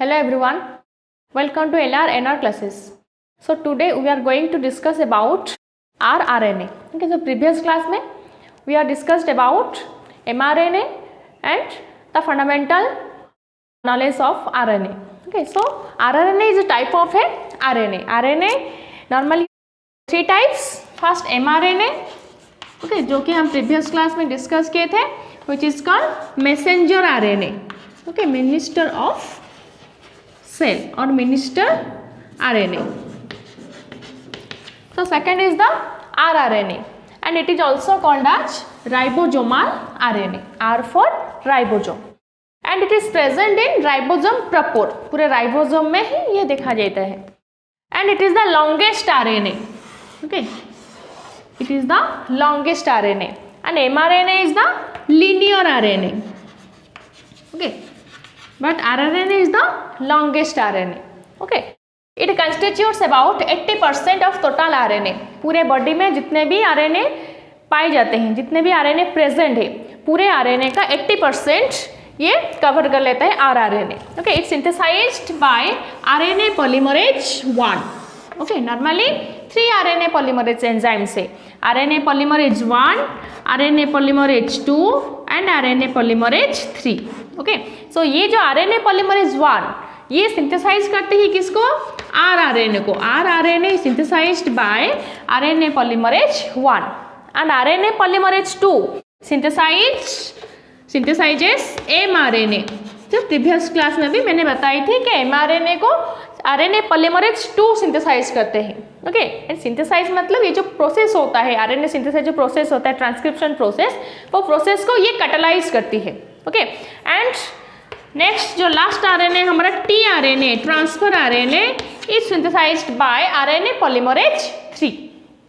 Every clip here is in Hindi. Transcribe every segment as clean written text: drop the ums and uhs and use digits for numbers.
Hello everyone, welcome to LR classes. So today we are going to discuss about rRNA. Okay, so previous class में we are discussed about mRNA and the fundamental knowledge of RNA. Okay, so rRNA is a type of a RNA. RNA normally three types. First mRNA, okay, जो कि हम previous class में discuss किए थे, which is called messenger RNA. Okay, minister of cell or minister RNA. So second is the rRNA and it is also called as ribosomal RNA. R for ribosome and it is present in ribosome proper. पूरे राइबोसोम में ही ये देखा जाता है. And it is the longest RNA. Okay, it is the longest RNA and mRNA is the linear RNA. Okay, but rRNA is the longest RNA. Okay, it constitutes about 80% of total RNA. पूरे बॉडी में जितने भी RNA पाए जाते हैं, जितने भी RNA प्रेजेंट है, पूरे RNA का 80% ये कवर कर लेता है rRNA. Okay, it's synthesized by RNA polymerase 1. Okay, normally 3 RNA polymerase enzymes है, RNA polymerase 1, RNA polymerase 2 and RNA polymerase 3. Okay, so ये जो RNA polymerase 1 ये सिंथेसाइज करते ही किसको, rRNA को. rRNA is synthesized by RNA polymerase 1 and RNA polymerase 2 synthesizes mRNA. जो प्रीवियस क्लास में भी मैंने बताई थी कि mRNA को RNA polymerase 2 सिंथेसाइज करते हैं. ओके, एंड सिंथेसाइज मतलब ये जो प्रोसेस होता है, RNA सिंथेसाइज जो प्रोसेस होता है, ट्रांसक्रिप्शन प्रोसेस, वो प्रोसेस को ये कैटालाइज करती है. ओके, एंड नेक्स्ट जो लास्ट RNA हमारा tRNA, transfer RNA, is synthesised by RNA polymerase 3.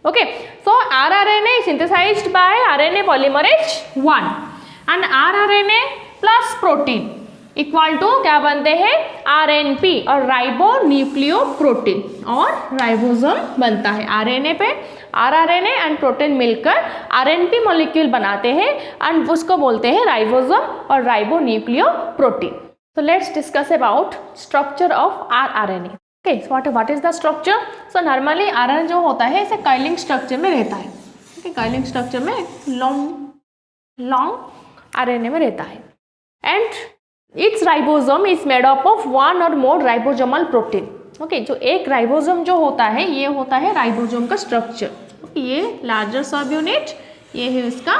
Okay, so rRNA is synthesised by RNA polymerase 1 and rRNA plus protein equal to क्या बनते हैं, RNP और राइबो न्यूक्लियोप्रोटीन और राइबोसोम बनता है. RNA पे rRNA एंड प्रोटीन मिलकर RNP मॉलिक्यूल बनाते हैं एंड उसको बोलते हैं राइबोसोम और ribo nucleoprotein. So let's discuss about structure of rRNA. Okay, so what is the structure. So normally RNA जो होता है इसे काइलिंग स्ट्रक्चर में रहता है. ओके, काइलिंग स्ट्रक्चर में लॉन्ग RNA में रहता है and it's ribosome is made up of one और मोर राइबोसोमल प्रोटीन. ओके, जो एक राइबोसोम जो होता है ये होता है राइबोसोम का स्ट्रक्चर. ये लार्जर सब यूनिट, ये है इसका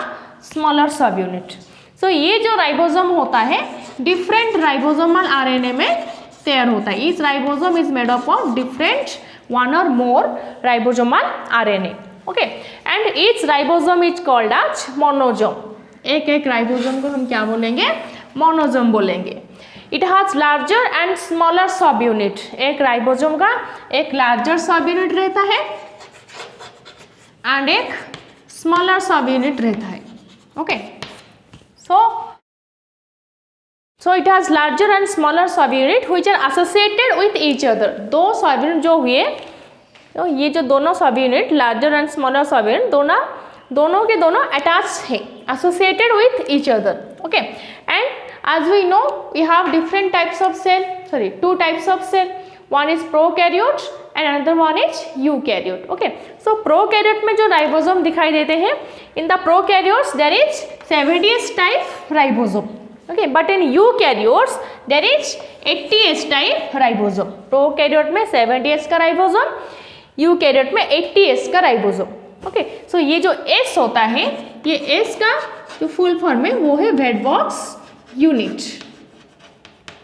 स्मॉलर सब यूनिट. सो ये जो राइबोसोम होता है डिफरेंट राइबोसोमल RNA में तैयार होता है. Each ribosome is made up of different one और more ribosomal RNA. Okay, and each ribosome is called as monosome. एक एक राइबोसोम को हम क्या बोलेंगे, मोनोसोम बोलेंगे. It has larger and smaller subunit. एक राइबोसोम का एक लार्जर सब यूनिट रहता है एंड एक स्मॉलर सब यूनिट रहता है. Okay, so it has larger and smaller subunit which are associated with each other. दो सब यूनिट जो हुए, तो ये जो दोनों सब यूनिट लार्जर एंड स्मॉलर सब यूनिट दोनों के दोनों अटैच है, associated with each other. Okay, and as we know we have different types of cell, two types of cell. One is prokaryote and another one is eukaryote. Okay, so prokaryote में जो राइबोसोम दिखाई देते हैं, in the prokaryotes there is 70S type ribosome. Okay, but in eukaryotes there is 80S type ribosome. prokaryote में 70S का राइबोसोम, eukaryote में 80S का राइबोसोम. ओके, सो ये जो S होता है, ये S का जो फुल फॉर्म है वो है वेट बॉक्स unit.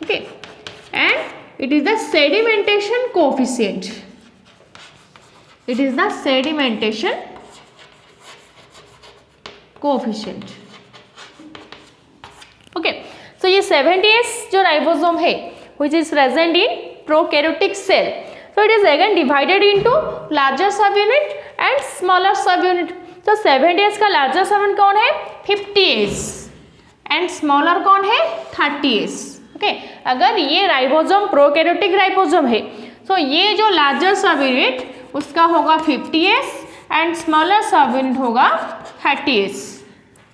Okay, and it is the sedimentation coefficient. It is the sedimentation coefficient. Okay, so ये 70S जो राइबोसोम है which is present in prokaryotic cell. So it is again divided into larger subunit and smaller subunit. So 70S का larger subunit कौन है, 50S and smaller कौन है, 30S. Okay, अगर ये राइबोसोम प्रोकैरियोटिक राइबोसोम है, तो ये जो larger subunit उसका होगा 50S and smaller subunit होगा 30S.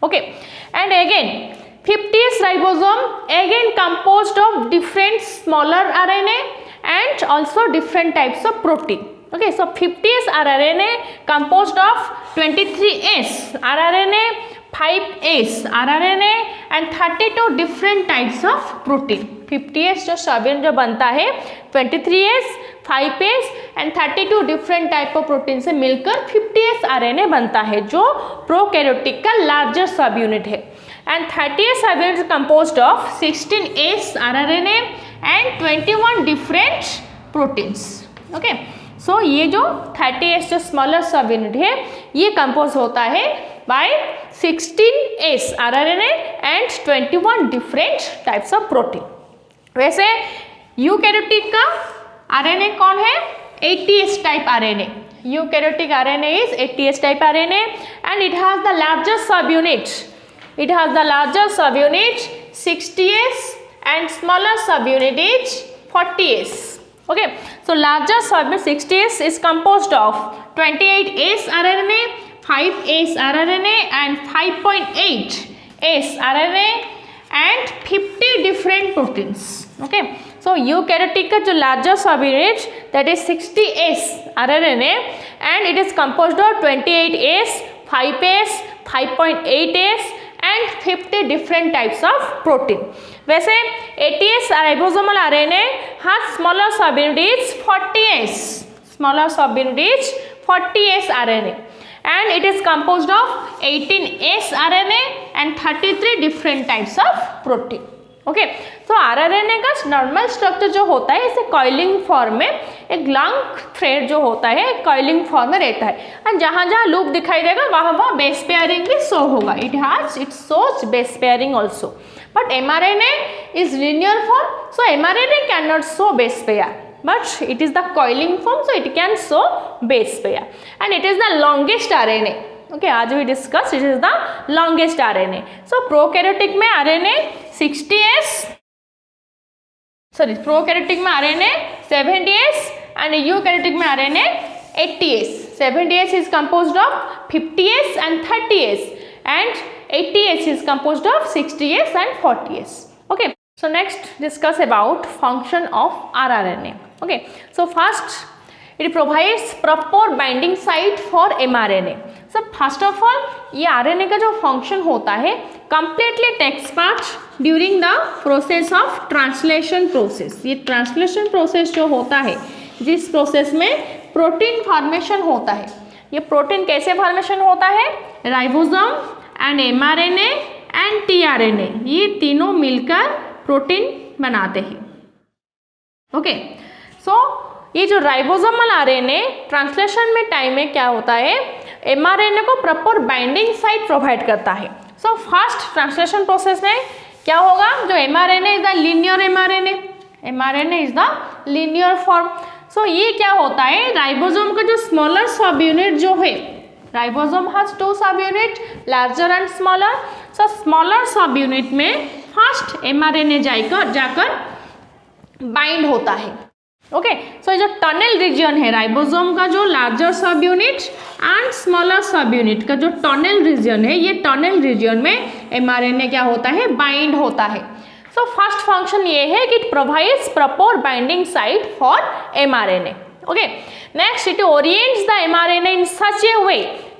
Okay, and again 50s ribosome again composed of different smaller RNA and also different types of protein. Okay, so 50s RNA composed of 23S rRNA, 5S rRNA and 32 different types of protein. 50S जो सब यूनिट जो बनता है 23S, 5S and 32 different type of protein से मिलकर 50S RNA बनता है जो प्रोकैरियोटिक का लार्जर सब यूनिट है. And 30S subunit is composed of 16S rRNA and 21 different proteins. Okay, so ये जो 30S जो स्मॉलर सब यूनिट है ये कंपोज होता है by 16S rRNA and 21 different types of protein. वैसे यूकैरियोटिक का RNA कौन है? 80S type RNA. Eukaryotic RNA is 80S type RNA and it has the larger subunit. It has the larger subunit 60S and smaller subunit is 40S. Okay, so larger subunit 60S is composed of 28S rRNA, 5S rRNA and 5.8S rRNA and 50 different proteins. Okay, so eukaryotic का जो larger subunit that is 60S rRNA and it is composed of 28S, 5S, 5.8S and 50 different types of protein. वैसे 80S ribosomal RNA has smaller subunit is 40S. Smaller subunit is 40S RNA and it is composed of 18S RNA and 33 different types of protein. Okay, तो RNA का नॉर्मल स्ट्रक्चर जो होता है इसे कॉइलिंग फॉर्म में एक लॉन्ग थ्रेड जो होता है कॉइलिंग फॉर्म में रहता है और जहाँ जहाँ लूप दिखाई देगा वहाँ वहाँ बेस पेयरिंग भी शो होगा. It shows base pairing also but mRNA is linear form so mRNA can not show base pair but it is the coiling form so it can show base pair and it is the longest RNA. Okay, as we discussed it is the longest RNA. So prokaryotic में RNA 60S, sorry prokaryotic में RNA 70S and eukaryotic में RNA 80S. 70S is composed of 50S and 30S and 80S is composed of 60S and 40S. Okay, so next discuss about function of rRNA. Okay, so first it provides proper binding site for mRNA. So first of all ये RNA का जो function होता है completely takes part during the process of translation process. ये translation process जो होता है जिस process में protein formation होता है, ये protein कैसे formation होता है? Ribosome and mRNA and tRNA ये तीनों मिलकर protein बनाते हैं. ओके, सो ये जो राइबोसोमल आरएनए ट्रांसलेशन में टाइम में क्या होता है एमआरएनए को प्रॉपर बाइंडिंग साइट प्रोवाइड करता है. सो फर्स्ट ट्रांसलेशन प्रोसेस में क्या होगा जो mRNA is the linear mRNA is the linear form. So ये क्या होता है राइबोसोम का जो स्मॉलर सब यूनिट जो है ribosome has two subunit larger and smaller. So smaller subunit में फर्स्ट एमआरएनए जाकर बाइंड होता है. ओके, सो ये जो टनल रीजन है राइबोसोम का जो लार्जर सब यूनिट एंड स्मॉलर सब यूनिट का जो टनल रीजन है ये टनल रीजन में एमआरएनए क्या होता है बाइंड होता है. सो फर्स्ट फंक्शन ये है कि it provides proper binding site for mRNA. Okay, next it orients the mRNA in such a way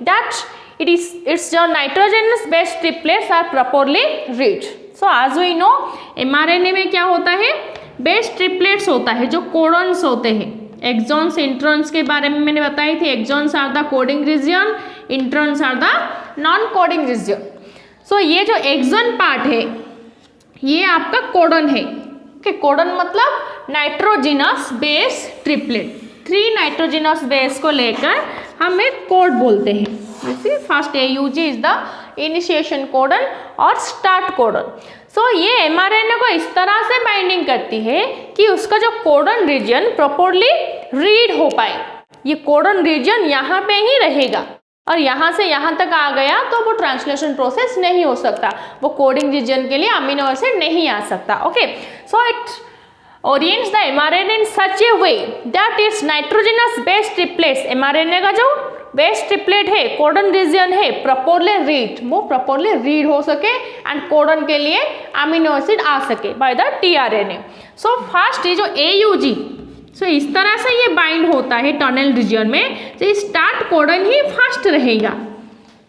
that its जो nitrogenous base triplets are properly read. So as we know mRNA में क्या होता है बेस ट्रिपलेट्स होता है जो कोडॉन्स होते हैं. एक्सॉन्स इंट्रॉन्स के बारे में मैंने बताई थी. Exons are the coding region, introns are the non coding region. So ये जो एक्सॉन पार्ट है ये आपका कोडॉन है. ओके, कोडॉन मतलब nitrogenous base triplet. 3 nitrogenous base को लेकर हम एक कोड बोलते हैं. जैसे first AUG is the initiation codon और स्टार्ट कोडन. सो ये एमआरएनए को इस तरह से बाइंडिंग करती है कि उसका जो कोडन रीजन प्रॉपरली रीड हो पाए. ये कोडन रीजन यहाँ पे ही रहेगा और यहाँ से यहाँ तक आ गया तो वो ट्रांसलेशन प्रोसेस नहीं हो सकता. वो कोडिंग रीजन के लिए अमीनो एसिड नहीं आ सकता. Okay, so it orients the mRNA in such a way that its nitrogenous base triplets mRNA का जो बेस ट्रिपलेट है, कोडन रीजन है, प्रॉपरली रीड, वो प्रॉपरली रीड हो सके एंड कोडन के लिए अमीनो एसिड आ सके by the tRNA. So first ये जो AUG, सो इस तरह से ये बाइंड होता है टनल रीजन में, तो स्टार्ट कोडन ही फास्ट रहेगा।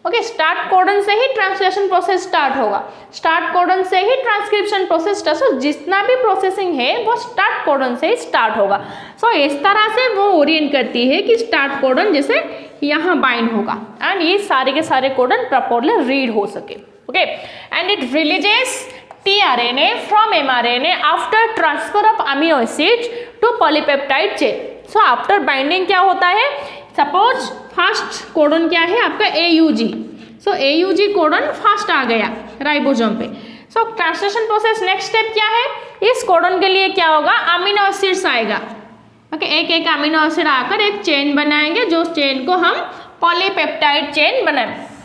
ओके, स्टार्ट कोडन से ही ट्रांसलेशन प्रोसेस स्टार्ट होगा, स्टार्ट कोडन से ही ट्रांसक्रिप्शन प्रोसेस स्टार्ट, सो जितना भी प्रोसेसिंग है वो स्टार्ट कोडन से ही स्टार्ट होगा। सो इस तरह से वो ओरिएंट करती है कि स्टार्ट कोडन जैसे यहाँ बाइंड होगा एंड ये सारे के सारे कोडन प्रॉपरली रीड हो सके। Okay, and it releases tRNA from mRNA after transfer of amino acids to polypeptide chain। So after binding क्या होता है, सपोज फर्स्ट कोडन क्या है आपका AUG, सो AUG कोडन फर्स्ट आ गया राइबोसोम पे। सो ट्रांसलेशन प्रोसेस नेक्स्ट स्टेप क्या है, इस कोडन के लिए क्या होगा, अमीनो एसिड्स आएगा। ओके, एक एक अमीनो एसिड आकर एक चेन बनाएंगे, जो चेन को हम पॉलीपेप्टाइड चेन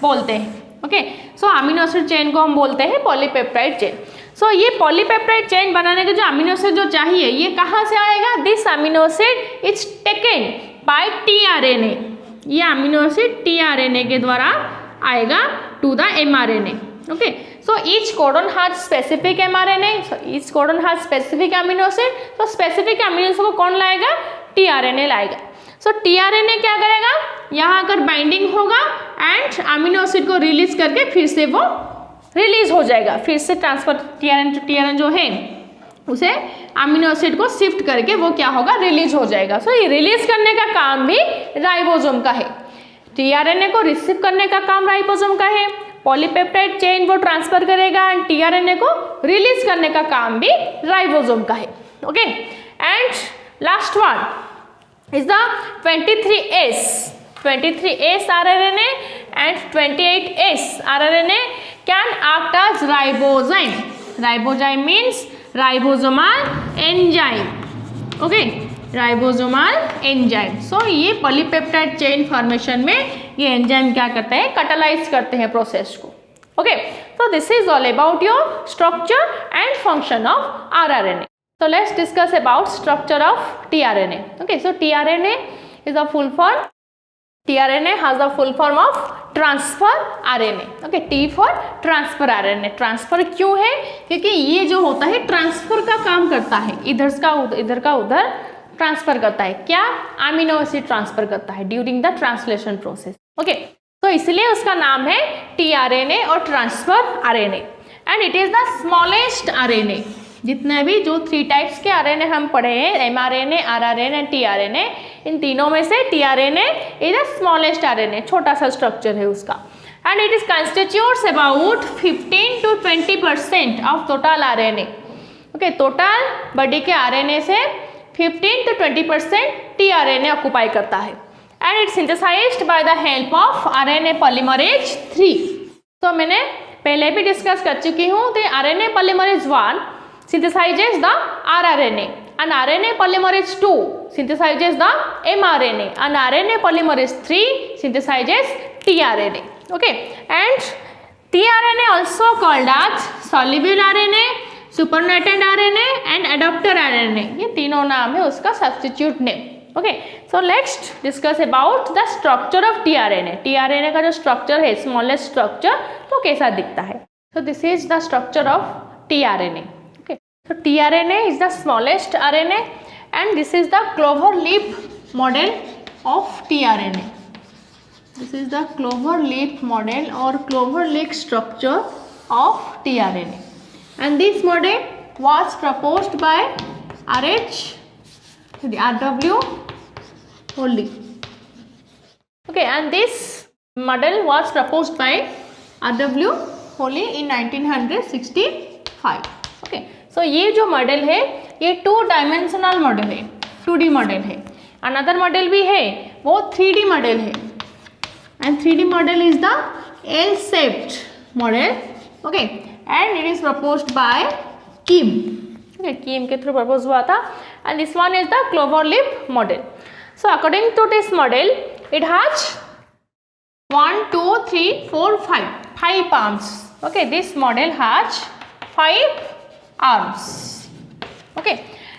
बोलते हैं। ओके, सो अमीनो एसिड चेन को हम बोलते हैं पॉलीपेप्टाइड चेन। सो ये पॉलीपेप्टाइड चेन बनाने के जो अमीनो एसिड जो चाहिए ये कहाँ से आएगा, this amino acid is taken by tRNA, ये अमीनो एसिड tRNA के द्वारा आएगा to the mRNA। Okay, so each codon has specific mRNA, so each codon has specific amino acid, तो स्पेसिफिक अमीनो एसिड को कौन लाएगा, tRNA लाएगा। सो tRNA क्या करेगा, यहाँ आकर बाइंडिंग होगा एंड अमीनो एसिड को रिलीज करके फिर से वो रिलीज हो जाएगा, फिर से ट्रांसफर tRNA जो है उसे अमीनो एसिड को शिफ्ट करके वो क्या होगा, रिलीज हो जाएगा। सो ये रिलीज करने का काम भी राइबोसोम का है, tRNA को रिसीव करने का काम राइबोसोम का है, पॉलीपेप्टाइड चेन वो ट्रांसफर करेगा एंड tRNA को रिलीज करने का काम भी राइबोसोम का है। Okay, and last one is the 23S rRNA and 28S rRNA can act as ribozyme. Ribozyme means ribosomal enzyme. Okay, ribosomal enzyme. So ये polypeptide chain formation में ये enzyme क्या करते हैं, catalyze करते हैं process को। Okay, so this is all about your structure and function of rRNA. So let's discuss about structure of tRNA. Okay, so tRNA is a full form. tRNA has the full form of transfer RNA. Okay, T for transfer RNA. Transfer क्यों है, क्योंकि ये जो होता है ट्रांसफर का काम करता है, इधर का उधर ट्रांसफर करता है, क्या, अमीनो एसिड ट्रांसफर करता है during the translation process. Okay, तो इसलिए उसका नाम है tRNA और transfer RNA and it is the smallest RNA। जितने भी जो 3 टाइप्स के RNA हम पढ़े हैं, mRNA, rRNA एंड tRNA, इन तीनों में से tRNA is the smallest RNA, छोटा सा स्ट्रक्चर है उसका and it is constitutes about 15 to 20% of total RNA। Okay, total body के RNA से 15 to 20% tRNA ऑक्युपाई करता है and it synthesised by the help of RNA polymerase 3। तो मैंने पहले भी डिस्कस कर चुकी हूँ, तो RNA polymerase 1 synthesizes the rRNA and RNA polymerase 2 synthesizes the mRNA and RNA polymerase 3 synthesizes tRNA. Okay, and tRNA also called as soluble RNA, supernatant RNA and adapter RNA, ये तीनों नाम है उसका substitute name. Okay, so let's discuss about the structure of tRNA. tRNA का जो structure है, smallest structure, वो कैसा दिखता है। So this is the structure of tRNA. So tRNA is the smallest RNA and this is the clover leaf model of tRNA. This is the clover leaf model or clover leaf structure of tRNA and this model was proposed by RW Holly. Okay, and this model was proposed by RW Holly in 1965. Okay, सो ये जो मॉडल है ये 2 डायमेंशनल मॉडल है, 2D मॉडल है। अनदर मॉडल भी है वो 3D मॉडल है and 3D model is the L shaped model. Okay, and it is proposed by Kim. Okay, Kim के थ्रू प्रपोज हुआ था and this one is the clover leaf model. So according to this model it has 1 2 3 4 5 arms. Okay, this model has 5 arms. Okay,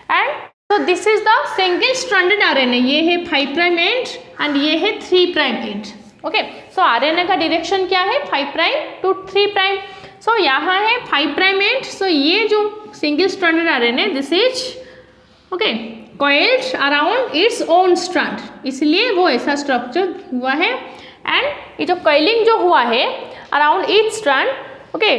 and so this is the single stranded RNA, ये है 5 प्राइम एंड एंड ये है 3 prime and. Okay, so RNA का डायरेक्शन क्या है, 5 प्राइम टू 3 प्राइम। सो यहाँ है 5 प्राइम एंड, सो ये जो single stranded RNA this is okay coiled around its own strand, इसलिए वो ऐसा स्ट्रक्चर हुआ है। एंड ये जो कॉइलिंग जो हुआ है around each strand, okay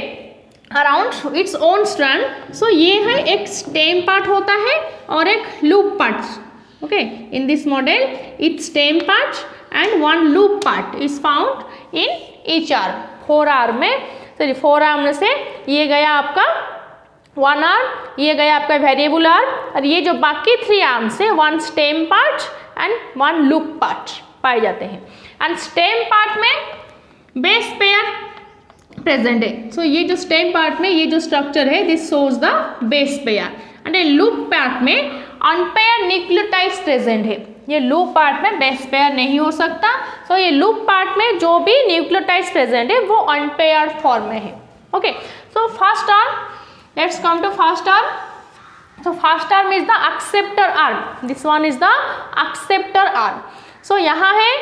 around its own strand, so ये है एक स्टेम पार्ट होता है और एक loop part. Okay, in this model its stem part and one loop part is found in each arm. 4 arm में, सॉरी 4 आर्म में से ये गया आपका 1 आर्म, ये गया आपका वेरिएबल आर्म, और ये जो बाकी 3 आर्म से 1 stem part and 1 loop part पाए जाते हैं। एंड स्टेम पार्ट में बेस पेयर प्रेजेंट है। सो ये जो स्टेम पार्ट में ये जो स्ट्रक्चर है this shows the base pair, and ये लूप पार्ट में अनपेयर न्यूक्लियोटाइड्स प्रेजेंट है। ये लूप पार्ट में बेस पेयर नहीं हो सकता, सो ये लूप पार्ट में जो भी न्यूक्लियोटाइड्स प्रेजेंट है वो अनपेयर्ड फॉर्म में है। Okay, so first arm, let's come to first arm. So first arm is the acceptor arm, this one is the acceptor arm. So यहाँ है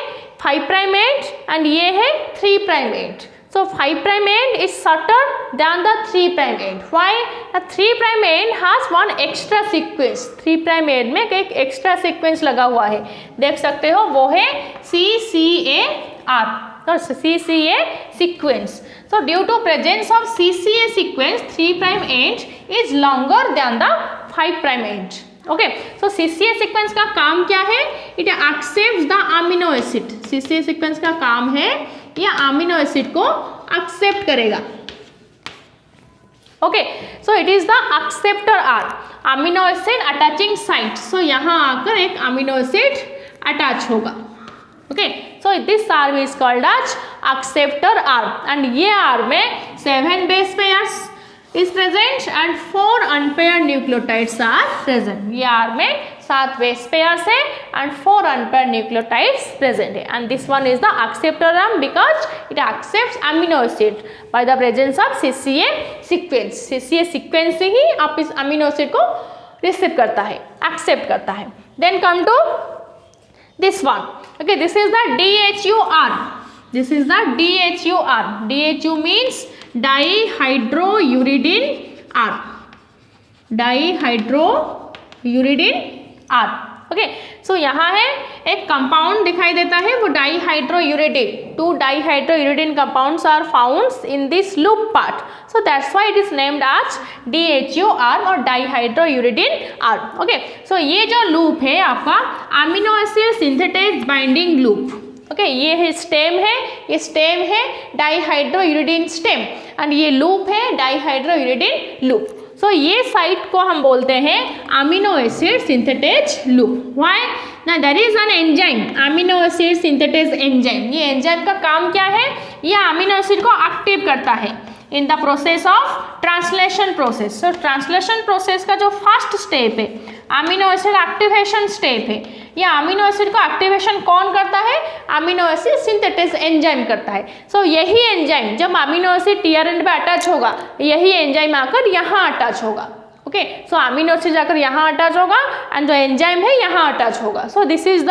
5 prime end and ये है 3 prime end. So 5 prime end is shorter than the 3 prime end. Why? The 3 prime end has one extra sequence. 3 prime end में एक extra sequence लगा हुआ है, देख सकते हो, वो है CCAR, or CCA sequence. So due to presence of CCA sequence, 3 prime end is longer than the 5 prime end. Okay, so CCA sequence का काम क्या है? It accepts the amino acid. CCA sequence का काम है ये amino acid को accept करेगा। Okay, so it is the acceptor arm, amino acid attaching site. So यहाँ आकर एक amino acid attach होगा। Okay, so this arm is called as acceptor arm, and ये arm में 7 base pairs is present and 4 unpaired nucleotides are present. ये arm में 7 base pairs है and 4 unpaired nucleotides present है, and this one is the acceptor arm because it accepts amino acid by the presence of CCA sequence. CCA sequence से ही आप इस amino acid को receive करता है, accept करता है। Then come to this one. Okay, this is the DHU arm. This is the DHU arm. DHU means dihydrouridine arm. Dihydrouridine arm. Okay, so यहाँ है एक कंपाउंड दिखाई देता है, वो dihydrouridine. 2 dihydrouridine compounds are found in this loop part. So that's why it is named as DHU arm और dihydrouridine arm. Okay, so ये जो लूप है आपका amino acid synthetase binding loop. Okay, ये है स्टेम है, ये स्टेम है डाइहाइड्रोयूरिडिन स्टेम, एंड ये लूप है डाइहाइड्रोयूरिडिन लूप। सो ये साइट को हम बोलते हैं amino acid synthetase loop. Why? ना there is an enzyme, amino acid synthetase enzyme. ये एंजाइम का काम क्या है? ये अमीनो एसिड को एक्टिव करता है in the process of translation process. So translation process का जो फर्स्ट स्टेप है अमीनो एसिड एक्टिवेशन स्टेप है, ये अमीनो एसिड को एक्टिवेशन कौन करता है? अमीनो एसिड सिंथेटेज एंजाइम करता है। सो यही एंजाइम जब अमीनो एसिड टीआरएन पे अटैच होगा, यही एंजाइम आकर यहाँ अटैच होगा। ओके, सो अमीनो एसिड जाकर यहाँ अटैच होगा एंड जो एंजाइम है यहाँ अटैच होगा। सो this is the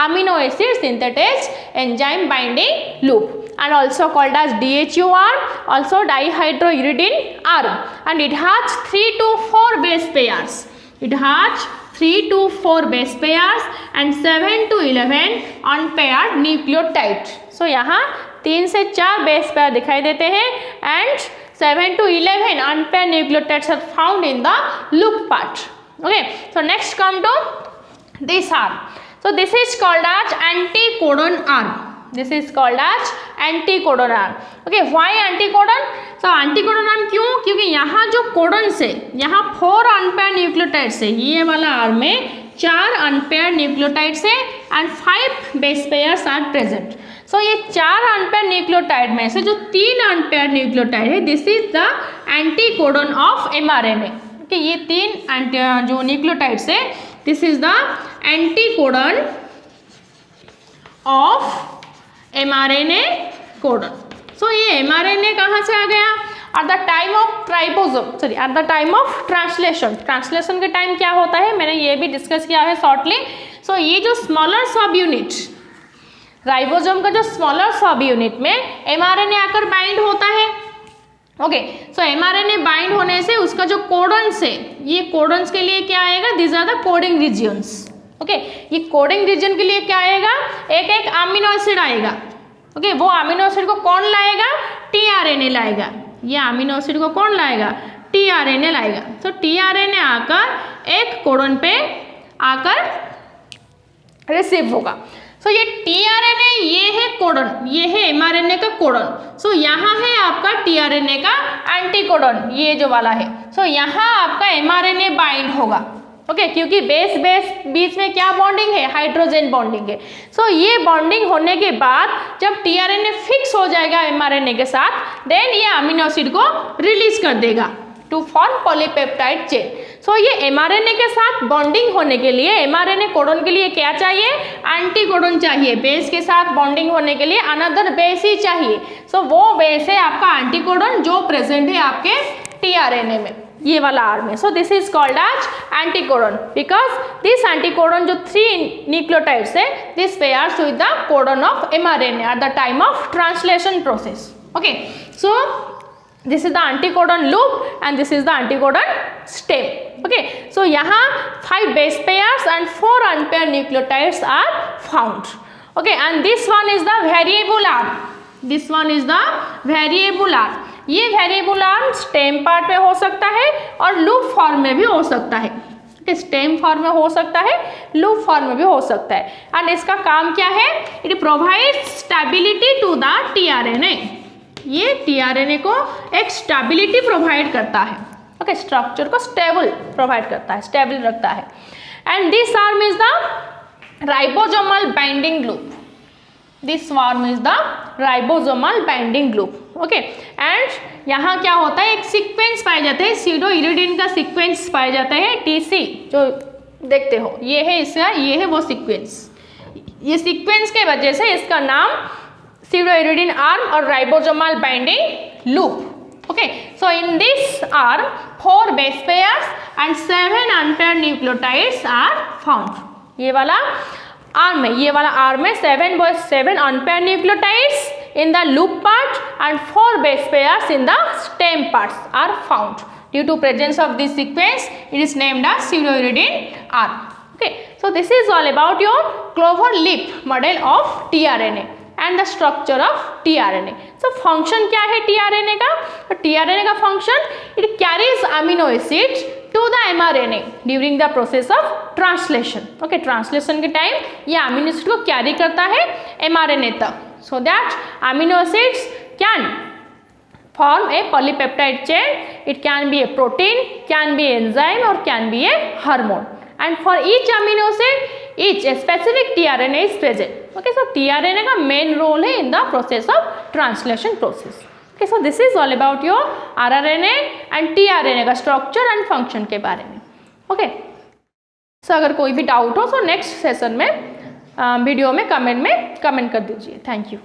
amino acid synthetase enzyme binding loop and also called as DHU arm, also dihydrouridine arm, and it has 3 to 4 base pairs. It has 3 to 4 base pairs and 7 to 11 unpaired nucleotides. So यहाँ 3 से 4 base pair दिखाई देते हैं and 7 to 11 unpaired nucleotides are found in the loop part. Okay, so next come to this arm. So this is called as anticodon arm. This is called as anticodon arm. Okay, why anticodon? So anticodon arm क्यों? क्योंकि यहाँ जो कोडन से यहाँ 4 अनपेयर न्यूक्लियोटाइड्स है, ये वाला आर्म में 4 अनपेयर न्यूक्लियोटाइड्स है and 5 base pairs are present. So ये 4 अनपेयर न्यूक्लियोटाइड में से जो 3 अनपेयर न्यूक्लियोटाइड है this is the anticodon of mRNA। Okay, ये 3 जो न्यूक्लियोटाइड्स है this is the anticodon of mRNA codon. So ये mRNA कहाँ से आ गया? At the time of ribosome sorry at the time of translation, translation के टाइम क्या होता है मैंने ये भी डिस्कस किया है शॉर्टली। सो ये जो स्मॉलर सब यूनिट राइबोसोम का जो स्मॉलर सब यूनिट में एमआरएनए आकर बाइंड होता है। ओके, सो एमआरएनए बाइंड होने से उसका जो कोडन्स है, ये कोडन्स के लिए क्या आएगा, this are the coding regions. Okay, ये कोडिंग रीजन के लिए क्या आएगा, एक एक अमीनो एसिड आएगा। ओके, वो अमीनो एसिड को कौन लाएगा, टीआरएनए लाएगा। ये अमीनो एसिड को कौन लाएगा, टीआरएनए लाएगा। तो टीआरएनए आकर एक कोडन पे आकर रिसीव होगा। सो ये टीआरएनए ये है कोडन, ये है एमआरएनए का कोडन। सो यहाँ है आपका टीआरएनए का एंटीकोडन, ये जो वाला है। सो यहाँ आपका एमआरएनए बाइंड होगा। ओके, क्योंकि बेस बेस बीच में क्या बॉन्डिंग है, हाइड्रोजन बॉन्डिंग है। सो ये बॉन्डिंग होने के बाद जब टीआरएनए फिक्स हो जाएगा एमआरएनए के साथ, देन ये अमीनो एसिड को रिलीज कर देगा टू फॉर्म पॉलीपेप्टाइड चेन। सो ये एमआरएनए के साथ बॉन्डिंग होने के लिए एमआरएनए कोडन के लिए क्या चाहिए, एंटीकोडन चाहिए। बेस के साथ बॉन्डिंग होने के लिए अनदर बेस ही चाहिए। सो वो बेस है आपका एंटीकोडन जो प्रेजेंट है आपके टीआरएनए में, ये वाला आर में। So this is called as anticodon because this anticodon जो 3 न्यूक्लियोटाइड्स है, this pairs with the codon of mRNA at the time of translation process. Okay, so this is the anticodon loop and this is the anticodon stem. Okay, so यहाँ 5 base pairs and 4 unpaired nucleotides are found. Okay, and this one is the variable arm. This one is the variable arm. ये variable arm stem part में हो सकता है और loop form में भी हो सकता है। स्टेम फॉर्म में हो सकता है, लूप फॉर्म में भी हो सकता है। एंड इसका काम क्या है, it provides stability to the tRNA. ये टीआरएनए को एक स्टेबिलिटी प्रोवाइड करता है। ओके, स्ट्रक्चर को स्टेबल प्रोवाइड करता है, स्टेबल रखता है। And this arm is the ribosomal binding loop. This arm is the ribosomal binding loop. Okay, and यहाँ क्या होता है, एक सीक्वेंस पाए जाते हैं, सीडोइरिडिन का सीक्वेंस पाए जाते हैं, टीसी जो देखते हो, ये है इसका, ये है वो सीक्वेंस। ये सीक्वेंस के वजह से इसका नाम pseudoiridine arm or ribosomal binding loop. Okay, so in this arm 4 base pairs and 7 unpaired nucleotides are found. ये वाला आर्म है, ये वाला आर्म है, 7 unpaired nucleotides in the loop part and 4 base pairs in the stem parts are found. Due to presence of this sequence, it is named as pseudoiridine arm. Okay, so this is all about your clover leaf model of tRNA and the structure of tRNA. So function क्या है tRNA का? तो tRNA का function, it carries amino acids to the mRNA during the process of translation. Okay, translation के टाइम ये amino acid को carry करता है mRNA तक, so that amino acids can form a polypeptide chain. It can be a protein, can be enzyme or can be a hormone. And for each amino acid, each specific tRNA is present. Okay, so tRNA का main role है in the process of translation process. Okay, so this is all about your rRNA and tRNA का structure and function के बारे में. Okay, so अगर कोई भी डाउट हो तो नेक्स्ट सेशन में वीडियो में कमेंट कर दीजिए. Thank you.